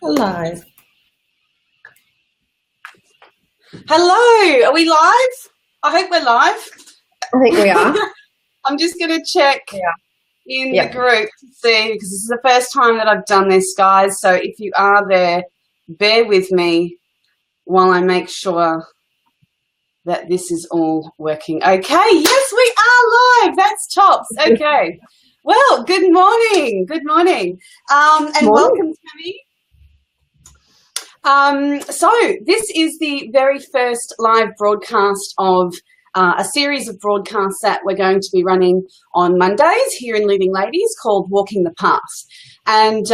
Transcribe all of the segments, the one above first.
Hello. Hello, are we live? I hope we're live. I think we are. I'm just going to check in the Yep. group to see, because this is the first time that I've done this, guys. So if you are there, bear with me while I make sure that this is all working. Okay, yes, we are live. That's tops. Okay. Well, good morning. Good morning. And Morning. welcome, Tammie. So this is the very first live broadcast of a series of broadcasts that we're going to be running on Mondays here in Leading Ladies called Walking the Path. And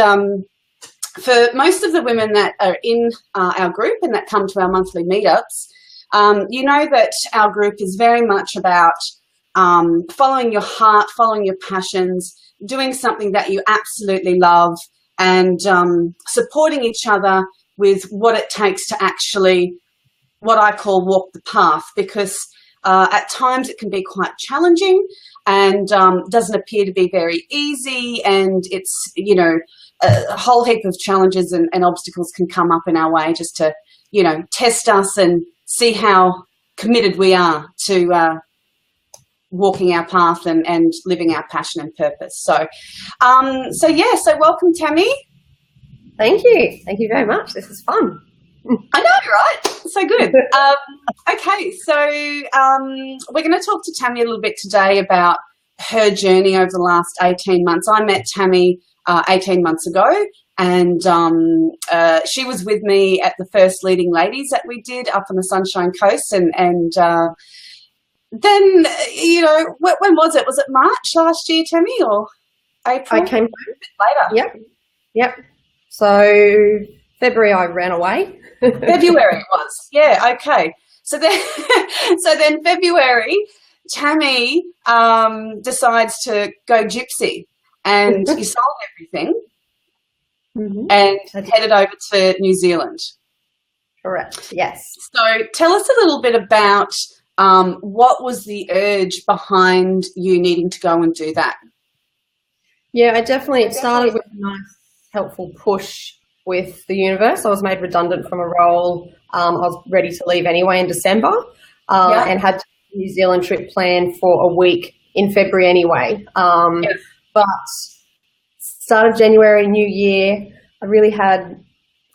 for most of the women that are in our group and that come to our monthly meetups, you know that our group is very much about following your heart, following your passions, doing something that you absolutely love, and supporting each other with what it takes to actually, what I call, walk the path, because at times it can be quite challenging and doesn't appear to be very easy, and it's, you know, a whole heap of challenges and obstacles can come up in our way just to, you know, test us and see how committed we are to walking our path and living our passion and purpose. So so welcome, Tammie. Thank you. Thank you very much. This is fun. I know, right? So good. Okay, so we're going to talk to Tammie a little bit today about her journey over the last 18 months. I met Tammie 18 months ago, and she was with me at the first Leading Ladies that we did up on the Sunshine Coast, and then, you know, when was it? Was it March last year, Tammie, or April? I came home later. Yep. So February I ran away. February it was. Yeah, okay. So then February, Tammie decides to go gypsy, and you sold everything and headed over to New Zealand. Correct, yes. So tell us a little bit about what was the urge behind you needing to go and do that? Yeah, it started with a nice helpful push with the universe. I was made redundant from a role. I was ready to leave anyway in December and had a New Zealand trip planned for a week in February anyway. But start of January, New Year, I really had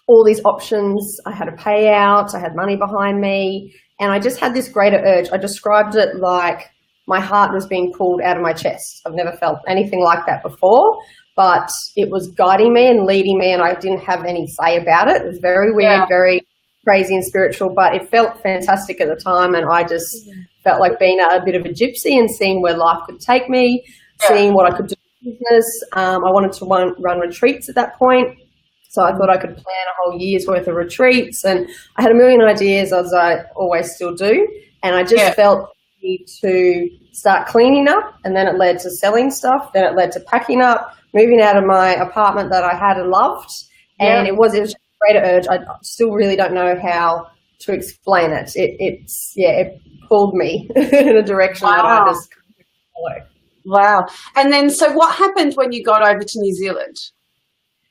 all these options. I had a payout, I had money behind me, and I just had this greater urge. I described it like my heart was being pulled out of my chest. I've never felt anything like that before, but it was guiding me and leading me, and I didn't have any say about it. It was very weird, very crazy and spiritual, but it felt fantastic at the time, and I just felt like being a bit of a gypsy and seeing where life could take me, seeing what I could do in business. I wanted to run retreats at that point, so I thought I could plan a whole year's worth of retreats, and I had a million ideas, as I always still do, and I just felt the need to start cleaning up, and then it led to selling stuff, then it led to packing up, moving out of my apartment that I had and loved, and it was a greater urge. I still really don't know how to explain it. It pulled me in a direction that I just couldn't follow. Wow. And then, so what happened when you got over to New Zealand?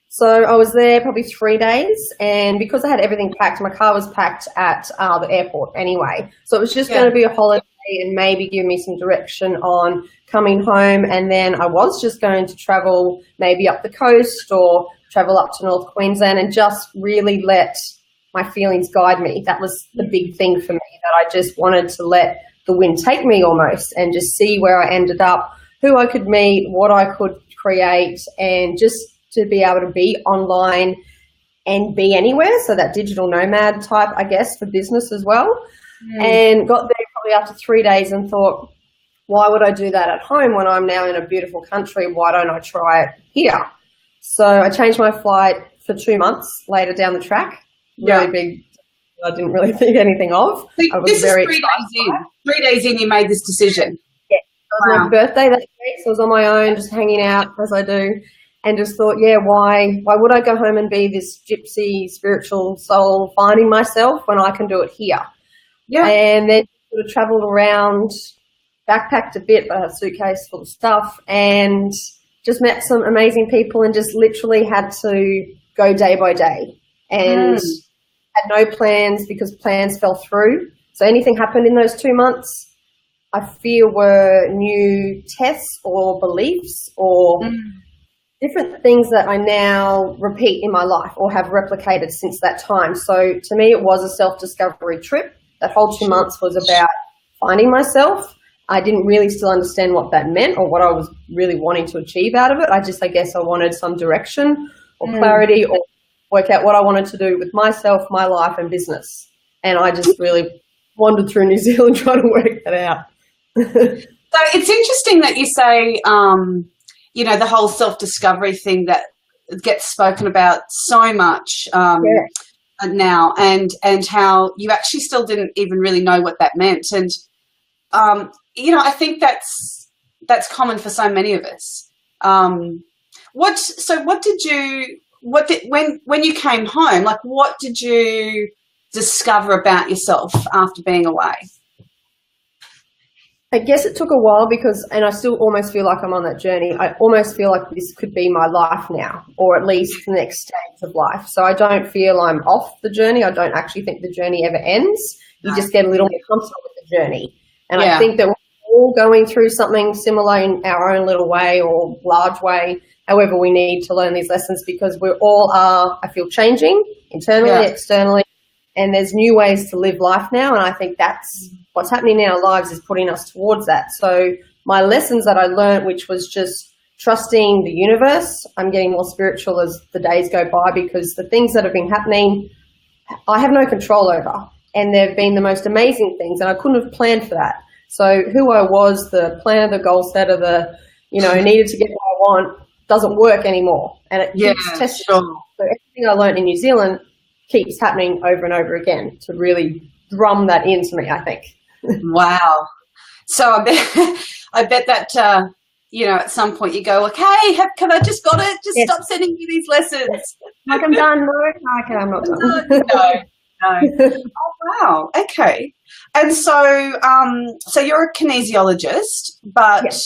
So I was there probably 3 days, and because I had everything packed, my car was packed at the airport anyway. So it was just going to be a holiday and maybe give me some direction on coming home. And then I was just going to travel maybe up the coast or travel up to North Queensland and just really let my feelings guide me. That was the big thing for me, that I just wanted to let the wind take me almost and just see where I ended up, who I could meet, what I could create, and just to be able to be online and be anywhere. So that digital nomad type, I guess, for business as well. And got there probably after 3 days and thought, why would I do that at home when I'm now in a beautiful country? Why don't I try it here? So I changed my flight for 2 months later down the track. Really big. I didn't really think anything of. So I was this very is 3 days in. 3 days in, you made this decision. Yeah, it was my birthday that week, so I was on my own, just hanging out as I do, and just thought, why would I go home and be this gypsy spiritual soul finding myself when I can do it here? Yeah. And then sort of travelled around, backpacked a bit, but I had a suitcase full of stuff, and just met some amazing people and just literally had to go day by day, and had no plans because plans fell through. So anything happened in those 2 months, I feel were new tests or beliefs or different things that I now repeat in my life or have replicated since that time. So to me, it was a self-discovery trip. That whole 2 months was about finding myself. I didn't really still understand what that meant or what I was really wanting to achieve out of it. I guess I wanted some direction or clarity or work out what I wanted to do with myself, my life and business. And I just really wandered through New Zealand trying to work that out. So it's interesting that you say, you know, the whole self-discovery thing that gets spoken about so much now, and how you actually still didn't even really know what that meant. And, you know, I think that's common for so many of us. When you came home, like, what did you discover about yourself after being away? I guess it took a while and I still almost feel like I'm on that journey. I almost feel like this could be my life now, or at least the next stage of life. So I don't feel I'm off the journey. I don't actually think the journey ever ends. You just get a little more comfortable with the journey. And I think that we're all going through something similar in our own little way or large way. However, we need to learn these lessons because we all are, I feel, changing internally, externally. And there's new ways to live life now, and I think that's what's happening in our lives is putting us towards that. So my lessons that I learned, which was just trusting the universe, I'm getting more spiritual as the days go by because the things that have been happening, I have no control over, and they've been the most amazing things, and I couldn't have planned for that. So who I was, the planner, the goal setter, the, you know, needed to get what I want, doesn't work anymore, and it keeps testing. So everything I learned in New Zealand keeps happening over and over again to really drum that into me, I think. Wow. So I bet that, you know, at some point you go, like, hey, have I just got it? Just stop sending me these lessons. Like, I'm done. No, okay, I'm not done. No. Oh, wow. Okay. And so, so you're a kinesiologist, but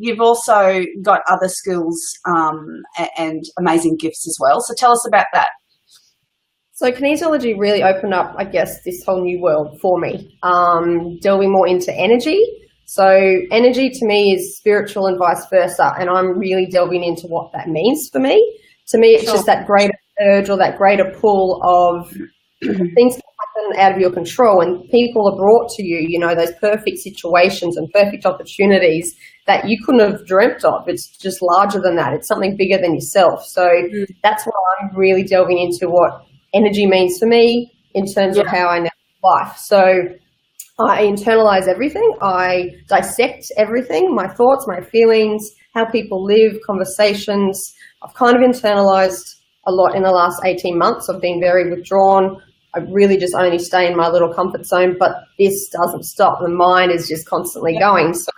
you've also got other skills and amazing gifts as well. So tell us about that. So kinesiology really opened up, I guess, this whole new world for me, delving more into energy. So energy to me is spiritual and vice versa, and I'm really delving into what that means for me. To me, it's just that greater urge or that greater pull of things that happen out of your control, and people are brought to you, you know, those perfect situations and perfect opportunities that you couldn't have dreamt of. It's just larger than that. It's something bigger than yourself. So that's why I'm really delving into what energy means for me in terms of how I know life. So I internalize everything. I dissect everything, my thoughts, my feelings, how people live, conversations. I've kind of internalized a lot in the last 18 months. I've been very withdrawn. I really just only stay in my little comfort zone, but this doesn't stop. The mind is just constantly going. So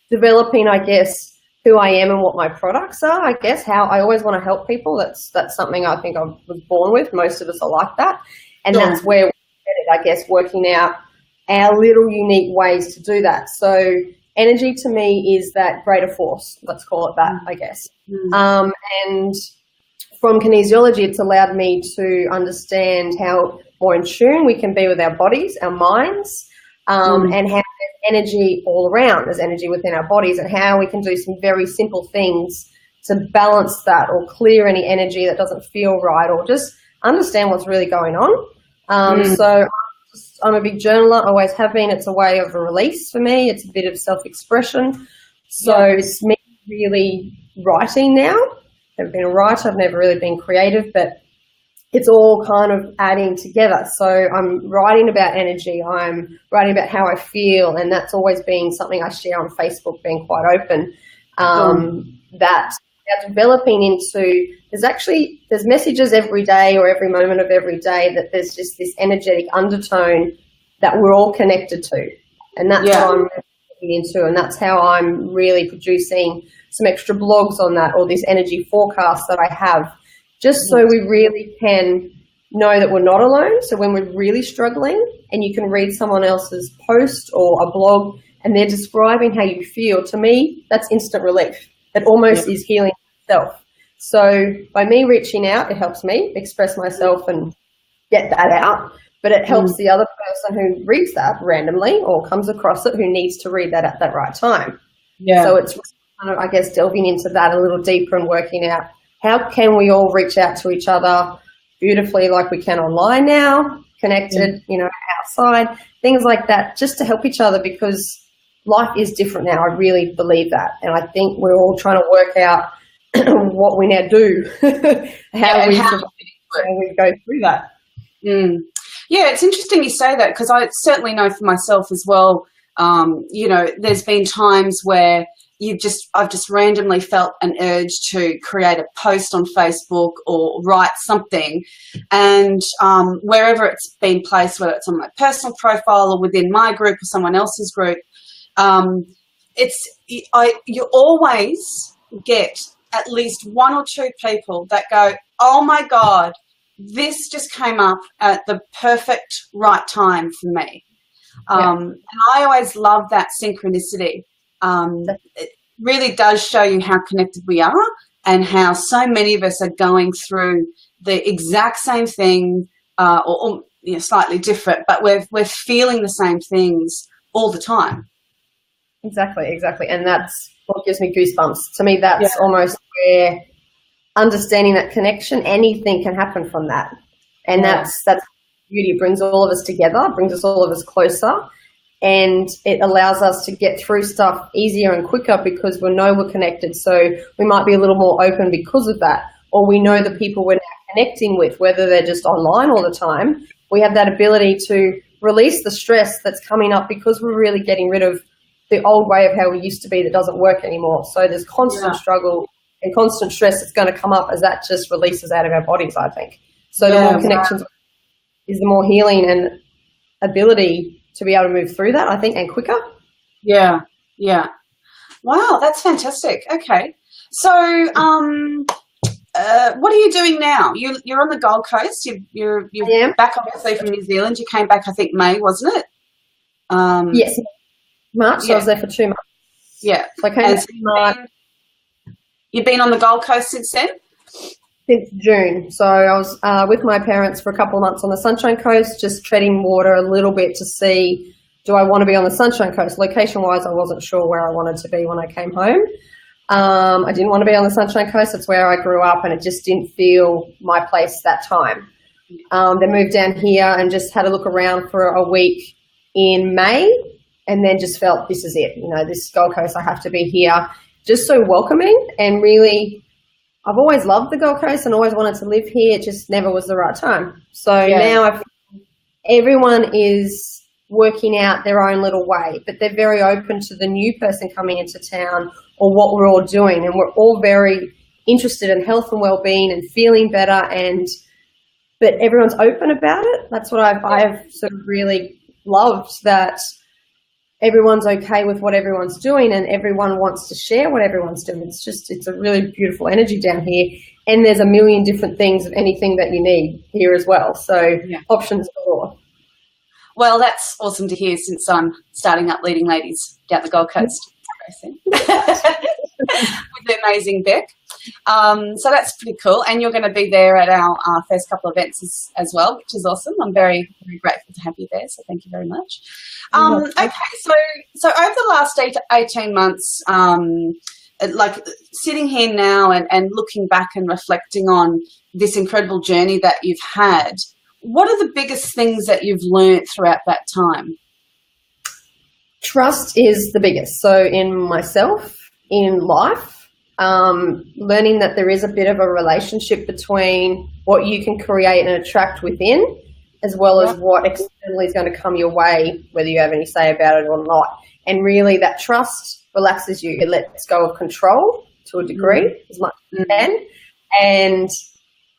developing, I guess, who I am and what my products are, I guess, how I always want to help people. That's something I think I was born with. Most of us are like that. And that's where we're headed, I guess, working out our little unique ways to do that. So energy to me is that greater force. Let's call it that, I guess. And from kinesiology, it's allowed me to understand how more in tune we can be with our bodies, our minds, and how there's energy all around. There's energy within our bodies, and how we can do some very simple things to balance that or clear any energy that doesn't feel right, or just understand what's really going on. So I'm a big journaler, always have been. It's a way of a release for me. It's a bit of self-expression. So it's me really writing now. I've never been a writer. I've never really been creative, but it's all kind of adding together. So I'm writing about energy. I'm writing about how I feel, and that's always been something I share on Facebook, being quite open. That are developing into, there's messages every day or every moment of every day that there's just this energetic undertone that we're all connected to. And that's what I'm looking into, and that's how I'm really producing some extra blogs on that, or this energy forecast that I have, just so we really can know that we're not alone. So when we're really struggling and you can read someone else's post or a blog and they're describing how you feel, to me, that's instant relief. It almost is healing itself. So by me reaching out, it helps me express myself and get that out. But it helps the other person who reads that randomly or comes across it who needs to read that at that right time. Yeah. So it's kind of, I guess, delving into that a little deeper and working out how can we all reach out to each other beautifully like we can online now, connected, outside, things like that, just to help each other, because life is different now. I really believe that. And I think we're all trying to work out what we now do, how we go through that. Yeah, it's interesting you say that, because I certainly know for myself as well, there's been times where I've just randomly felt an urge to create a post on Facebook or write something, and wherever it's been placed, whether it's on my personal profile or within my group or someone else's group, you always get at least one or two people that go, oh my God, this just came up at the perfect right time for me. And I always love that synchronicity. It really does show you how connected we are and how so many of us are going through the exact same thing, or slightly different, but we're feeling the same things all the time. Exactly. And that's what gives me goosebumps. To me, that's almost where understanding that connection, anything can happen from that. And that's beauty. It brings all of us together, brings us all of us closer, and it allows us to get through stuff easier and quicker because we know we're connected. So we might be a little more open because of that, or we know the people we're now connecting with, whether they're just online all the time. We have that ability to release the stress that's coming up because we're really getting rid of the old way of how we used to be that doesn't work anymore. So there's constant struggle and constant stress that's going to come up as that just releases out of our bodies, I think. So the more connections is the more healing and ability to be able to move through that, I think, and quicker. Yeah. Wow, that's fantastic. Okay. So what are you doing now? You're on the Gold Coast. You're back, obviously, from New Zealand. You came back, I think, May, wasn't it? Yes, March. So I was there for 2 months. Yeah. So I came back in March. You've been on the Gold Coast since then? Since June. So I was with my parents for a couple of months on the Sunshine Coast, just treading water a little bit to see, do I want to be on the Sunshine Coast? Location-wise, I wasn't sure where I wanted to be when I came home. I didn't want to be on the Sunshine Coast. It's where I grew up, and it just didn't feel my place that time. Then moved down here and just had a look around for a week in May, and then just felt this is it. This Gold Coast, I have to be here. Just so welcoming, and really, I've always loved the Gold Coast and always wanted to live here. It just never was the right time. So now I feel everyone is working out their own little way, but they're very open to the new person coming into town or what we're all doing. And we're all very interested in health and well-being and feeling better, but everyone's open about it. That's what I've sort of really loved, that everyone's okay with what everyone's doing and everyone wants to share what everyone's doing. It's a really beautiful energy down here, and there's a million different things of anything that you need here as well. So options galore. Well, that's awesome to hear, since I'm starting up Leading Ladies down the Gold Coast with the amazing Beck. So that's pretty cool. And you're going to be there at our first couple of events as well, which is awesome. I'm very, very grateful to have you there. So thank you very much. Okay, so over the last 18 months, like sitting here now and looking back and reflecting on this incredible journey that you've had, what are the biggest things that you've learned throughout that time? Trust is the biggest. So in myself, in life, learning that there is a bit of a relationship between what you can create and attract within, as well as what externally is going to come your way, whether you have any say about it or not. And really that trust relaxes you. It lets go of control to a degree, as much as you can, and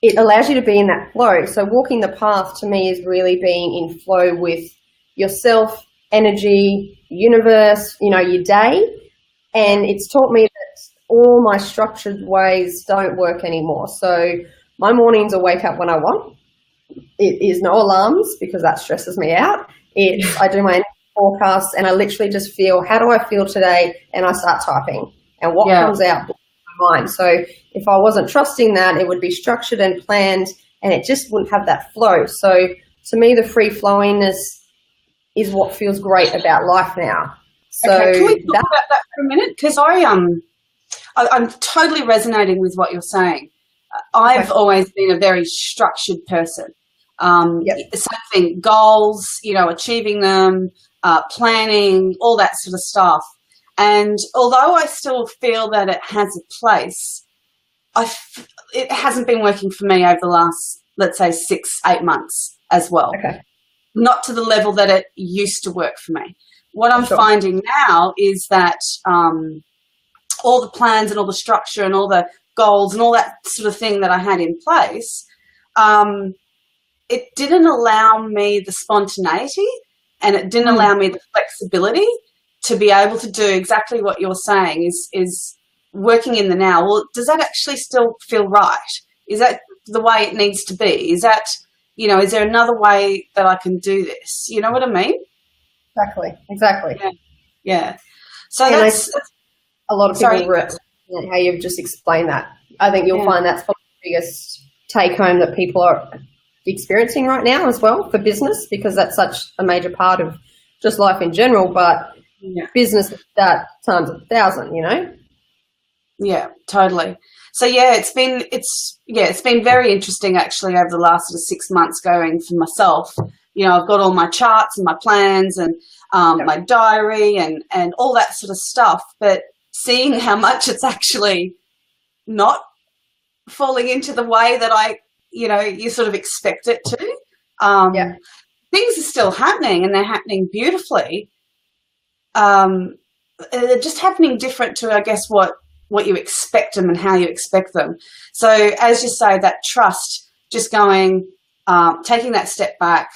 it allows you to be in that flow. So walking the path to me is really being in flow with yourself, energy, universe, your day. And it's taught me that all my structured ways don't work anymore. So my mornings are wake up when I want. It is no alarms because that stresses me out. I do my forecasts and I literally just feel, how do I feel today? And I start typing. And what comes out, my mind. So if I wasn't trusting that, it would be structured and planned, and it just wouldn't have that flow. So to me, the free flowingness is what feels great about life now. So okay, can we talk about that for a minute? Because I'm totally resonating with what you're saying. I've always been a very structured person. Same thing, goals, achieving them, planning, all that sort of stuff. And although I still feel that it has a place, it hasn't been working for me over the last, let's say, 6-8 months as well. Okay. Not to the level that it used to work for me. What I'm finding now is that all the plans and all the structure and all the goals and all that sort of thing that I had in place, it didn't allow me the spontaneity, and it didn't allow me the flexibility to be able to do exactly what you're saying is working in the now. Well, does that actually still feel right? Is that the way it needs to be? Is that, is there another way that I can do this? You know what I mean? Exactly. Yeah. So and that's a lot of people resonate how you've just explained that. I think you'll find that's probably the biggest take home that people are experiencing right now as well for business, because that's such a major part of just life in general, but business that times 1,000, Yeah, totally. So it's been very interesting actually over the last sort of 6 months going for myself. I've got all my charts and my plans and my diary and all that sort of stuff, but seeing how much it's actually not falling into the way that you sort of expect it to. Things are still happening, and they're happening beautifully. They're just happening different to, I guess, what you expect them and how you expect them. So as you say, that trust, just going, taking that step back,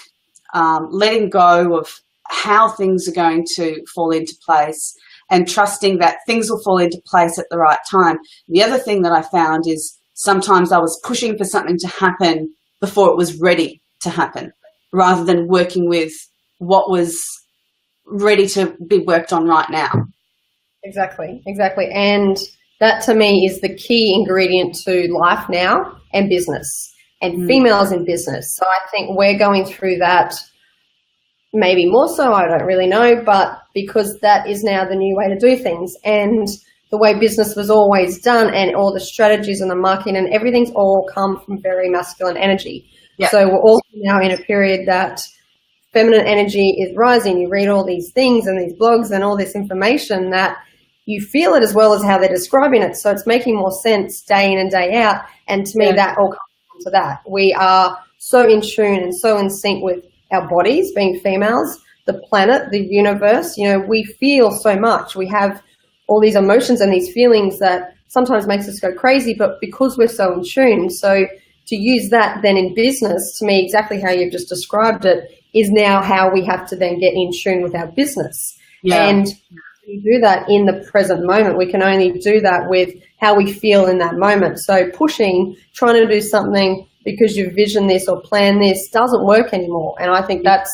letting go of how things are going to fall into place, and trusting that things will fall into place at the right time. The other thing that I found is sometimes I was pushing for something to happen before it was ready to happen, rather than working with what was ready to be worked on right now. Exactly. And that to me is the key ingredient to life now and business and females in business. So I think we're going through that maybe more so, I don't really know, but because that is now the new way to do things, and the way business was always done, and all the strategies and the marketing and everything's all come from very masculine energy. Yep. So we're also now in a period that feminine energy is rising. You read all these things and these blogs and all this information that you feel it as well as how they're describing it. So it's making more sense day in and day out. And to me, that all comes to that. We are so in tune and so in sync with our bodies, being females, the planet, the universe. We feel so much. We have all these emotions and these feelings that sometimes makes us go crazy, but because we're so in tune. So to use that then in business, to me, exactly how you've just described it, is now how we have to then get in tune with our business. And we do that in the present moment. We can only do that with how we feel in that moment. So pushing, trying to do something because you vision this or plan this doesn't work anymore. And I think that's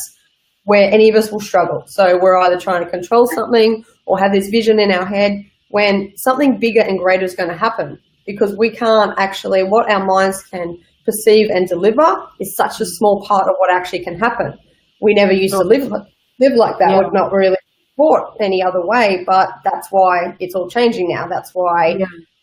where any of us will struggle. So we're either trying to control something or have this vision in our head when something bigger and greater is going to happen, because we can't actually, what our minds can perceive and deliver is such a small part of what actually can happen. We never used to live like that. We've not really thought any other way, but that's why it's all changing now. That's why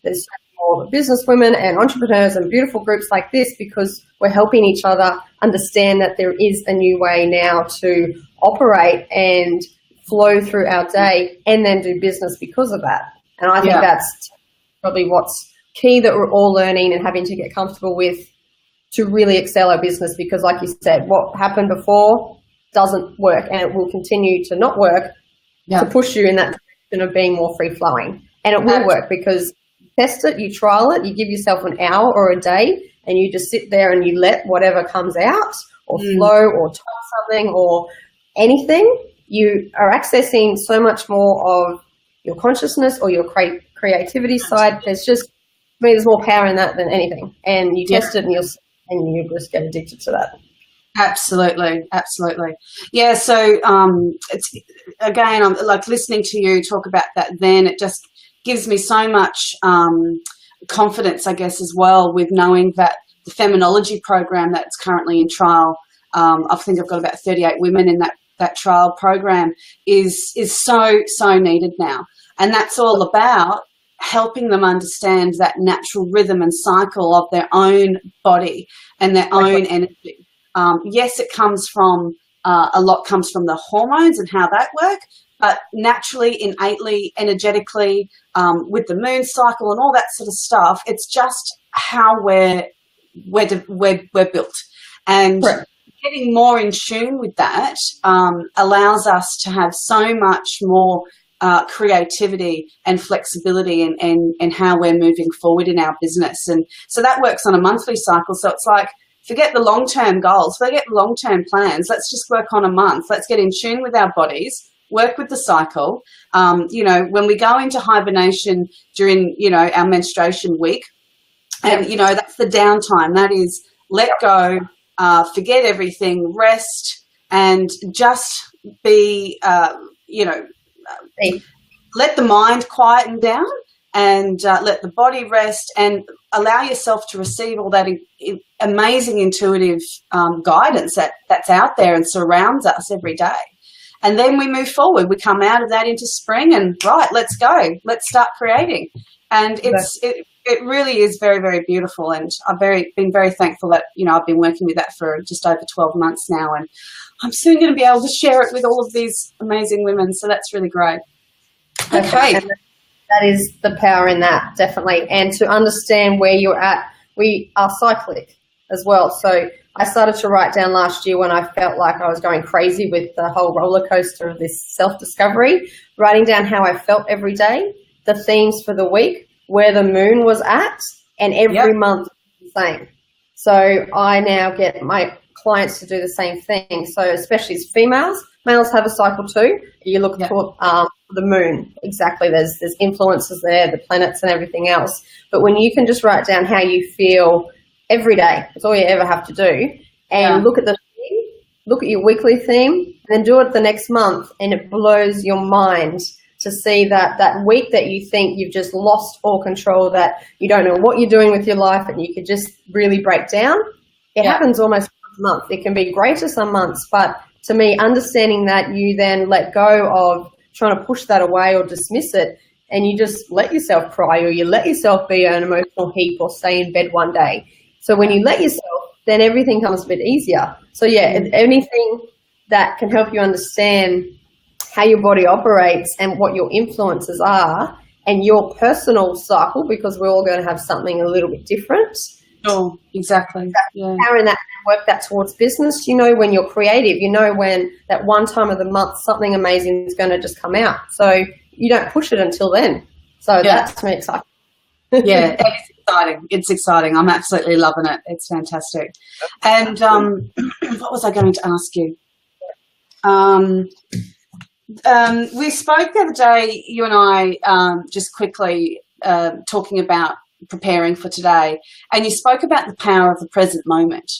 there's more businesswomen and entrepreneurs and beautiful groups like this, because we're helping each other understand that there is a new way now to operate and flow through our day and then do business because of that. And I think that's probably what's key that we're all learning and having to get comfortable with to really excel our business, because like you said, what happened before doesn't work, and it will continue to not work to push you in that direction of being more free-flowing. And it will work because you test it, you trial it, you give yourself an hour or a day, and you just sit there and you let whatever comes out or flow or type something or anything. You are accessing so much more of your consciousness or your creativity side. There's more power in that than anything. And you test it and you just get addicted to that. Absolutely. Yeah. So it's again, I'm like listening to you talk about that. Then it just gives me so much confidence, I guess, as well, with knowing that the Feminology program that's currently in trial, I think I've got about 38 women in that trial program, is so needed now. And that's all about helping them understand that natural rhythm and cycle of their own body and their own energy. Yes, it comes from, a lot comes from the hormones and how that work, but naturally, innately, energetically, with the moon cycle and all that sort of stuff, it's just how we're built. And getting more in tune with that allows us to have so much more creativity and flexibility and how we're moving forward in our business. And so that works on a monthly cycle. So it's like, forget the long-term goals, forget the long-term plans. Let's just work on a month. Let's get in tune with our bodies, work with the cycle. You know, when we go into hibernation during, you know, our menstruation week, and, you know, that's the downtime. That is let go, forget everything, rest, and just be, you know, let the mind quieten down and let the body rest and allow yourself to receive all that amazing intuitive guidance that's out there and surrounds us every day. And then we move forward. We come out of that into spring and, right, let's go. Let's start creating. And it really is very, very beautiful. And I've been very thankful that, you know, I've been working with that for just over 12 months now. And I'm soon going to be able to share it with all of these amazing women. So that's really great. Okay. That is the power in that, definitely. And to understand where you're at, we are cyclic as well. So I started to write down last year when I felt like I was going crazy with the whole roller coaster of this self-discovery, writing down how I felt every day, the themes for the week, where the moon was at, and every month the same. So I now get my clients to do the same thing. So especially as females, males have a cycle too. You look for the moon, exactly. There's influences there, the planets and everything else. But when you can just write down how you feel every day, that's all you ever have to do, and look at the theme, look at your weekly theme, and then do it the next month, and it blows your mind to see that week that you think you've just lost all control, that you don't know what you're doing with your life and you could just really break down. It happens almost once a month. It can be greater some months, but to me, understanding that, you then let go of trying to push that away or dismiss it, and you just let yourself cry, or you let yourself be an emotional heap or stay in bed one day. So when you let yourself, then everything comes a bit easier. So anything that can help you understand how your body operates and what your influences are and your personal cycle, because we're all going to have something a little bit different. Oh, exactly. Power in that, work that towards business. You know, when you're creative, you know when that one time of the month something amazing is going to just come out. So you don't push it until then. So that's me exciting. Yeah, it's exciting. It's exciting. I'm absolutely loving it. It's fantastic. And what was I going to ask you? We spoke the other day, you and I, just quickly talking about preparing for today, and you spoke about the power of the present moment.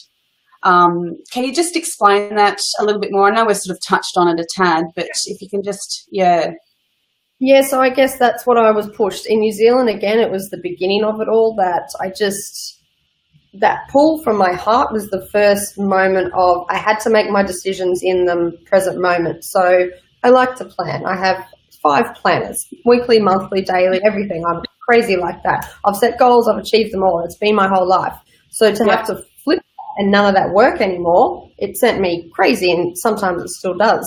Can you just explain that a little bit more? I know we've sort of touched on it a tad, but if you can just, Yeah, so I guess that's what I was pushed. In New Zealand, again, it was the beginning of it all, that pull from my heart was the first moment of I had to make my decisions in the present moment. So I like to plan. I have 5 planners, weekly, monthly, daily, everything. I'm crazy like that. I've set goals, I've achieved them all. It's been my whole life. So to have to flip and none of that work anymore, it sent me crazy, and sometimes it still does.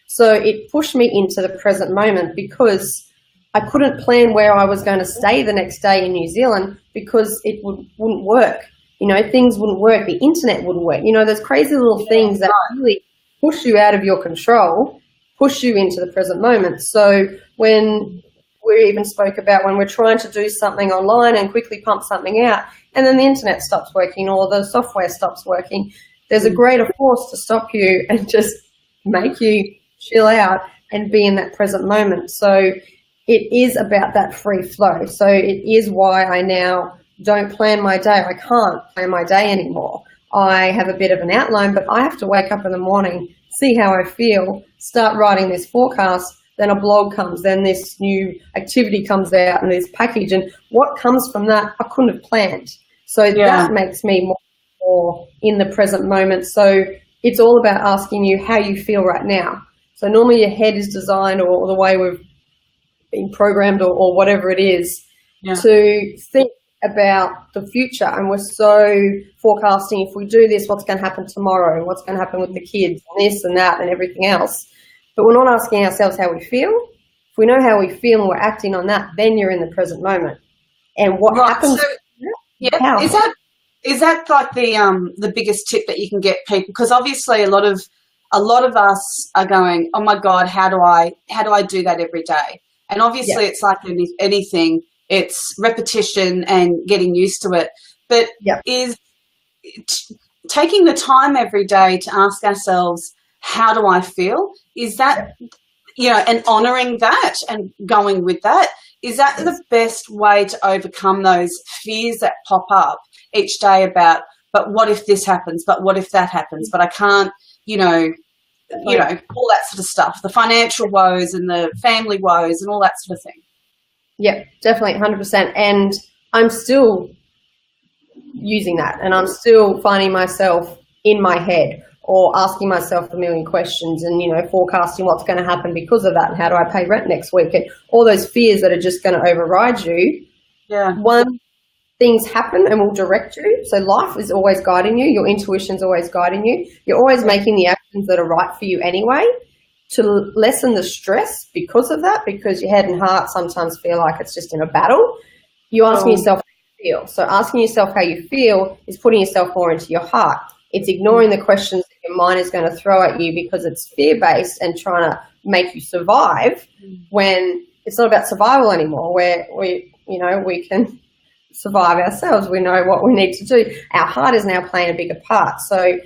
So it pushed me into the present moment, because I couldn't plan where I was going to stay the next day in New Zealand, because it wouldn't work. You know, things wouldn't work. The internet wouldn't work. You know, there's crazy little things that really push you out of your control, push you into the present moment. So when we even spoke about when we're trying to do something online and quickly pump something out, and then the internet stops working or the software stops working, there's a greater force to stop you and just make you chill out and be in that present moment. So it is about that free flow. So it is why I now don't plan my day. I can't plan my day anymore. I have a bit of an outline, but I have to wake up in the morning, see how I feel, start writing this forecast, then a blog comes, then this new activity comes out and this package. And what comes from that, I couldn't have planned. So that makes me more in the present moment. So it's all about asking you how you feel right now. So normally your head is designed, or the way we've been programmed, or whatever it is, to think about the future. And we're so forecasting, if we do this, what's going to happen tomorrow, and what's going to happen with the kids, and this and that and everything else. But we're not asking ourselves how we feel. If we know how we feel and we're acting on that, then you're in the present moment. And what happens? So, is that like the biggest tip that you can get people? Because obviously a lot of us are going, oh my God, how do I do that every day? And obviously it's like anything, it's repetition and getting used to it. But is taking the time every day to ask ourselves, how do I feel? Is that, and honouring that and going with that, is that the best way to overcome those fears that pop up each day about, but what if this happens? But what if that happens? But I can't, all that sort of stuff, the financial woes and the family woes and all that sort of thing. Yeah, definitely 100%. And I'm still using that, and I'm still finding myself in my head or asking myself a million questions and, forecasting what's going to happen because of that, and how do I pay rent next week, and all those fears that are just going to override you. Yeah. Things happen and will direct you. So life is always guiding you. Your intuition's always guiding you. You're always making the actions that are right for you anyway, to lessen the stress because of that, because your head and heart sometimes feel like it's just in a battle. You're asking yourself how you feel. So asking yourself how you feel is putting yourself more into your heart. It's ignoring the questions that your mind is going to throw at you because it's fear-based and trying to make you survive, when it's not about survival anymore, where we can survive ourselves. We know what we need to do. Our heart is now playing a bigger part. So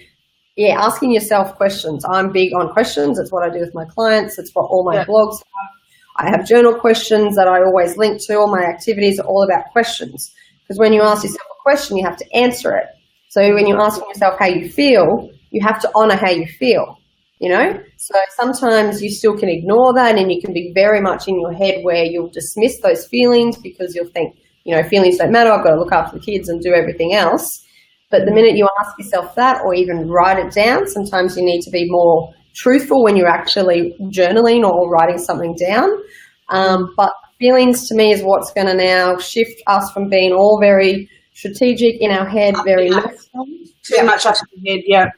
asking yourself questions. I'm big on questions. It's what I do with my clients. It's what all my blogs have. I have journal questions that I always link to. All my activities are all about questions, because when you ask yourself a question, you have to answer it. So when you're asking yourself how you feel, you have to honor how you feel, So sometimes you still can ignore that, and you can be very much in your head where you'll dismiss those feelings because you'll think, feelings don't matter. I've got to look after the kids and do everything else. But the minute you ask yourself that, or even write it down, sometimes you need to be more truthful when you're actually journaling or writing something down. But feelings to me is what's going to now shift us from being all very strategic in our head, very too much up in the head,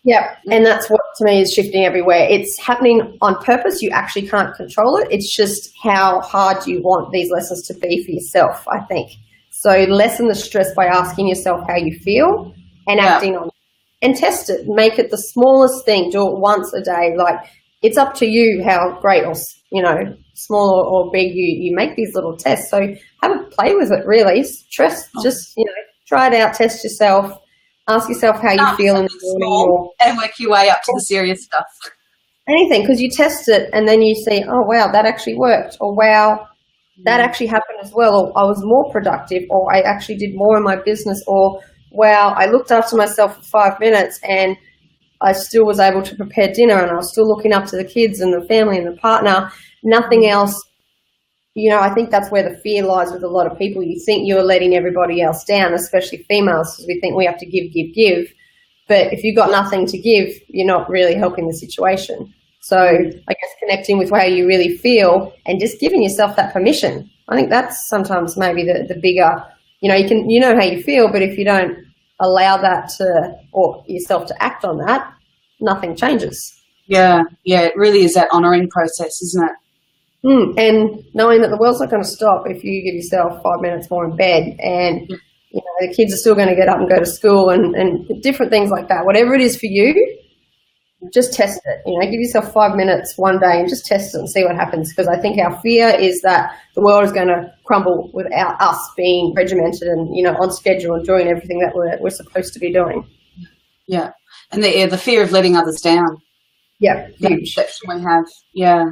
Yeah, and that's what to me is shifting everywhere. It's happening on purpose. You actually can't control it. It's just how hard you want these lessons to be for yourself, I think. So lessen the stress by asking yourself how you feel and acting on it. And test it. Make it the smallest thing. Do it once a day. Like, it's up to you how great or, small or big you make these little tests. So have a play with it, really. Just try it out, test yourself. Ask yourself how you feel in the morning, and work your way up to the serious stuff. Anything, because you test it and then you see, oh, wow, that actually worked, or wow, that actually happened as well, or I was more productive, or I actually did more in my business, or wow, I looked after myself for 5 minutes and I still was able to prepare dinner, and I was still looking up to the kids and the family and the partner. Nothing else. I think that's where the fear lies with a lot of people. You think you're letting everybody else down, especially females, because we think we have to give. But if you've got nothing to give, you're not really helping the situation. So I guess connecting with how you really feel and just giving yourself that permission. I think that's sometimes maybe the bigger, you know how you feel, but if you don't allow that or yourself to act on that, nothing changes. Yeah, it really is that honouring process, isn't it? And knowing that the world's not going to stop if you give yourself 5 minutes more in bed, and the kids are still going to get up and go to school, and different things like that. Whatever it is for you, just test it. Give yourself 5 minutes one day and just test it and see what happens. Because I think our fear is that the world is going to crumble without us being regimented and on schedule and doing everything that we're supposed to be doing. Yeah, and the fear of letting others down. Yeah, huge. That perception we have. Yeah.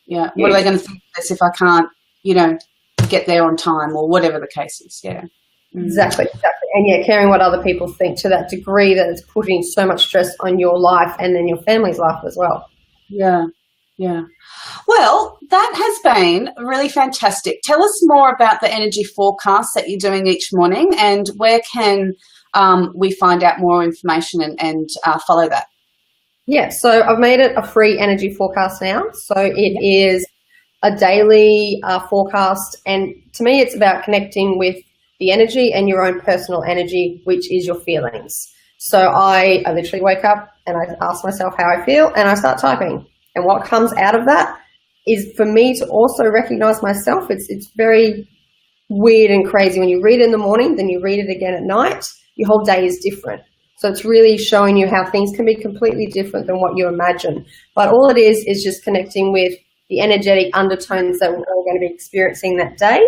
Yeah. What are they going to think of this if I can't, get there on time, or whatever the case is? Yeah. Exactly. And caring what other people think to that degree that it's putting so much stress on your life and then your family's life as well. Yeah. Yeah. Well, that has been really fantastic. Tell us more about the energy forecast that you're doing each morning, and where can we find out more information and follow that? Yeah, so I've made it a free energy forecast now. So it is a daily forecast, and to me it's about connecting with the energy and your own personal energy, which is your feelings. So I literally wake up and I ask myself how I feel, and I start typing. And what comes out of that is for me to also recognize myself. It's very weird and crazy. When you read it in the morning, then you read it again at night, your whole day is different. So it's really showing you how things can be completely different than what you imagine. But all it is just connecting with the energetic undertones that we're all going to be experiencing that day.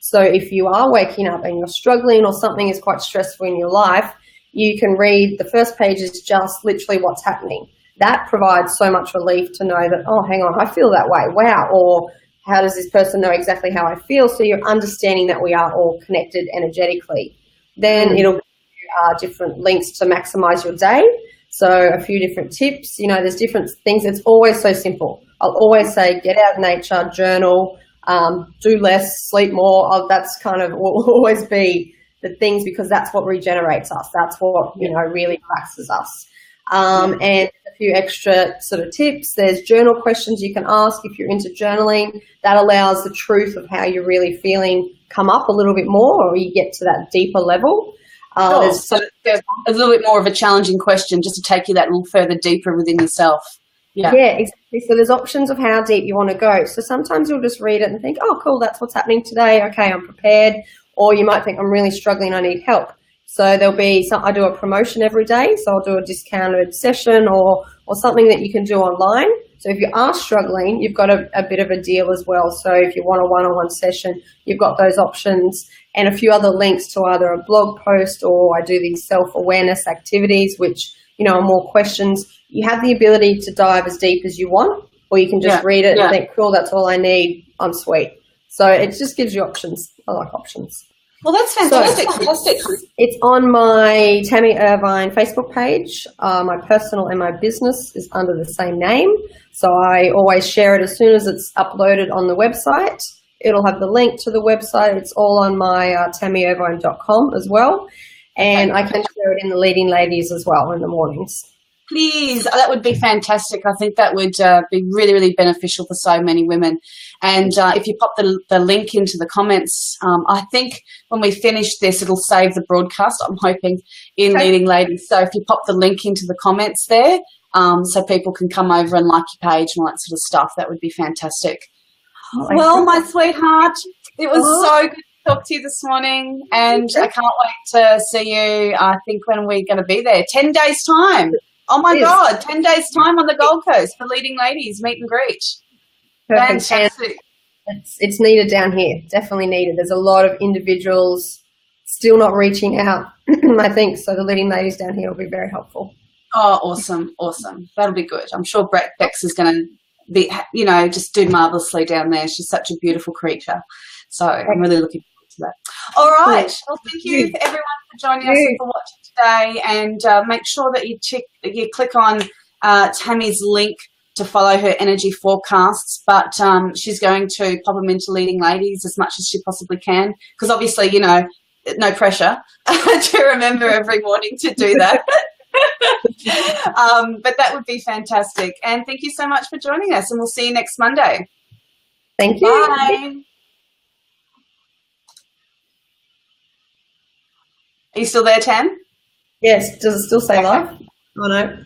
So if you are waking up and you're struggling, or something is quite stressful in your life, you can read the first page is just literally what's happening. That provides so much relief to know that, oh, hang on, I feel that way. Wow. Or how does this person know exactly how I feel? So you're understanding that we are all connected energetically. Then it'll give you different links to maximize your day. So a few different tips, there's different things. It's always so simple. I'll always say, get out in nature, journal, do less, sleep more. That's kind of will always be the things, because that's what regenerates us. That's what, really relaxes us. And a few extra sort of tips. There's journal questions you can ask if you're into journaling. That allows the truth of how you're really feeling come up a little bit more, or you get to that deeper level. So there's a little bit more of a challenging question, just to take you that little further deeper within yourself. Yeah, exactly. So there's options of how deep you want to go. So sometimes you'll just read it and think, oh, cool, that's what's happening today. Okay, I'm prepared. Or you might think, I'm really struggling, I need help. So there'll be I do a promotion every day. So I'll do a discounted session or something that you can do online. So if you are struggling, you've got a bit of a deal as well. So if you want a one-on-one session, you've got those options, and a few other links to either a blog post, or I do these self-awareness activities, which, are more questions. You have the ability to dive as deep as you want, or you can just read it and think, cool, that's all I need, I'm sweet. So it just gives you options. I like options. Well, that's fantastic. It's on my Tammie Irvine Facebook page. My personal and my business is under the same name. So I always share it as soon as it's uploaded on the website. It'll have the link to the website. It's all on my tammieirvine.com as well. And I can share it in the Leading Ladies as well in the mornings. Please, that would be fantastic. I think that would be really, really beneficial for so many women. And if you pop the link into the comments, I think when we finish this, it'll save the broadcast, I'm hoping, in Leading Ladies. So if you pop the link into the comments there, so people can come over and like your page and all that sort of stuff, that would be fantastic. Well, my sweetheart, it was so good to talk to you this morning, and I can't wait to see you, I think, when we're going to be there. 10 days' time. Oh, my God, 10 days' time on the Gold Coast for Leading Ladies meet and greet. Perfect. Fantastic. It's needed down here, definitely needed. There's a lot of individuals still not reaching out, I think, so the Leading Ladies down here will be very helpful. Oh, awesome, awesome. That'll be good. I'm sure Bex is going to be, just do marvellously down there. She's such a beautiful creature. So I'm really looking forward to that. All right. Well, thank you everyone for joining us and for watching today. And make sure that you click on Tammie's link to follow her energy forecasts. But she's going to pop them into Leading Ladies as much as she possibly can, because obviously, no pressure to remember every morning to do that. But that would be fantastic. And thank you so much for joining us, and we'll see you next Monday. Thank you. Bye. Are you still there, Tam? Yes. Does it still say live? Oh, no.